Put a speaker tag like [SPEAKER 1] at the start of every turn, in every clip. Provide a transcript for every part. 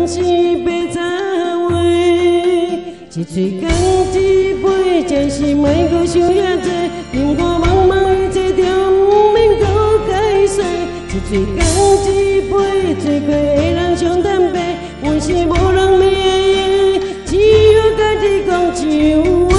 [SPEAKER 1] 人生白插话，一嘴讲一杯，真是莫阁想遐多。任我茫茫一切，就毋免阁解释。一嘴讲一杯，醉过的人上坦白，阮是无人命的，只有家己讲一话。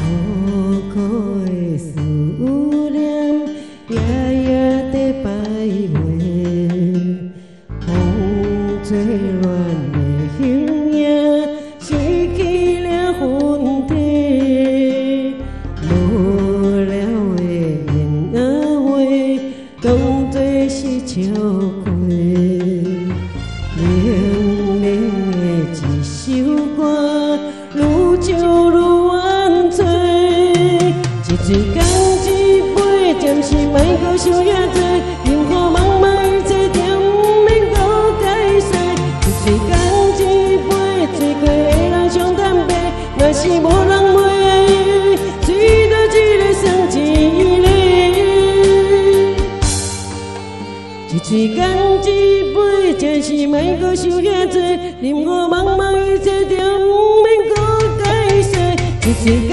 [SPEAKER 1] 苦苦的思念，夜夜在徘徊，风吹乱的形影，失去了魂体。无聊的言仔话，当作是笑话。冷冷的一首歌，愈唱愈怨嗟。一嘴讲一杯，暂时莫阁想遐多。任我茫茫一切，就毋免阁解释。一嘴讲一杯，醉过的人上坦白，若是无人袂的，水倒一个算一个。一嘴讲一杯，暂时莫阁想遐多。任我茫茫一切，就毋免阁解释。一嘴讲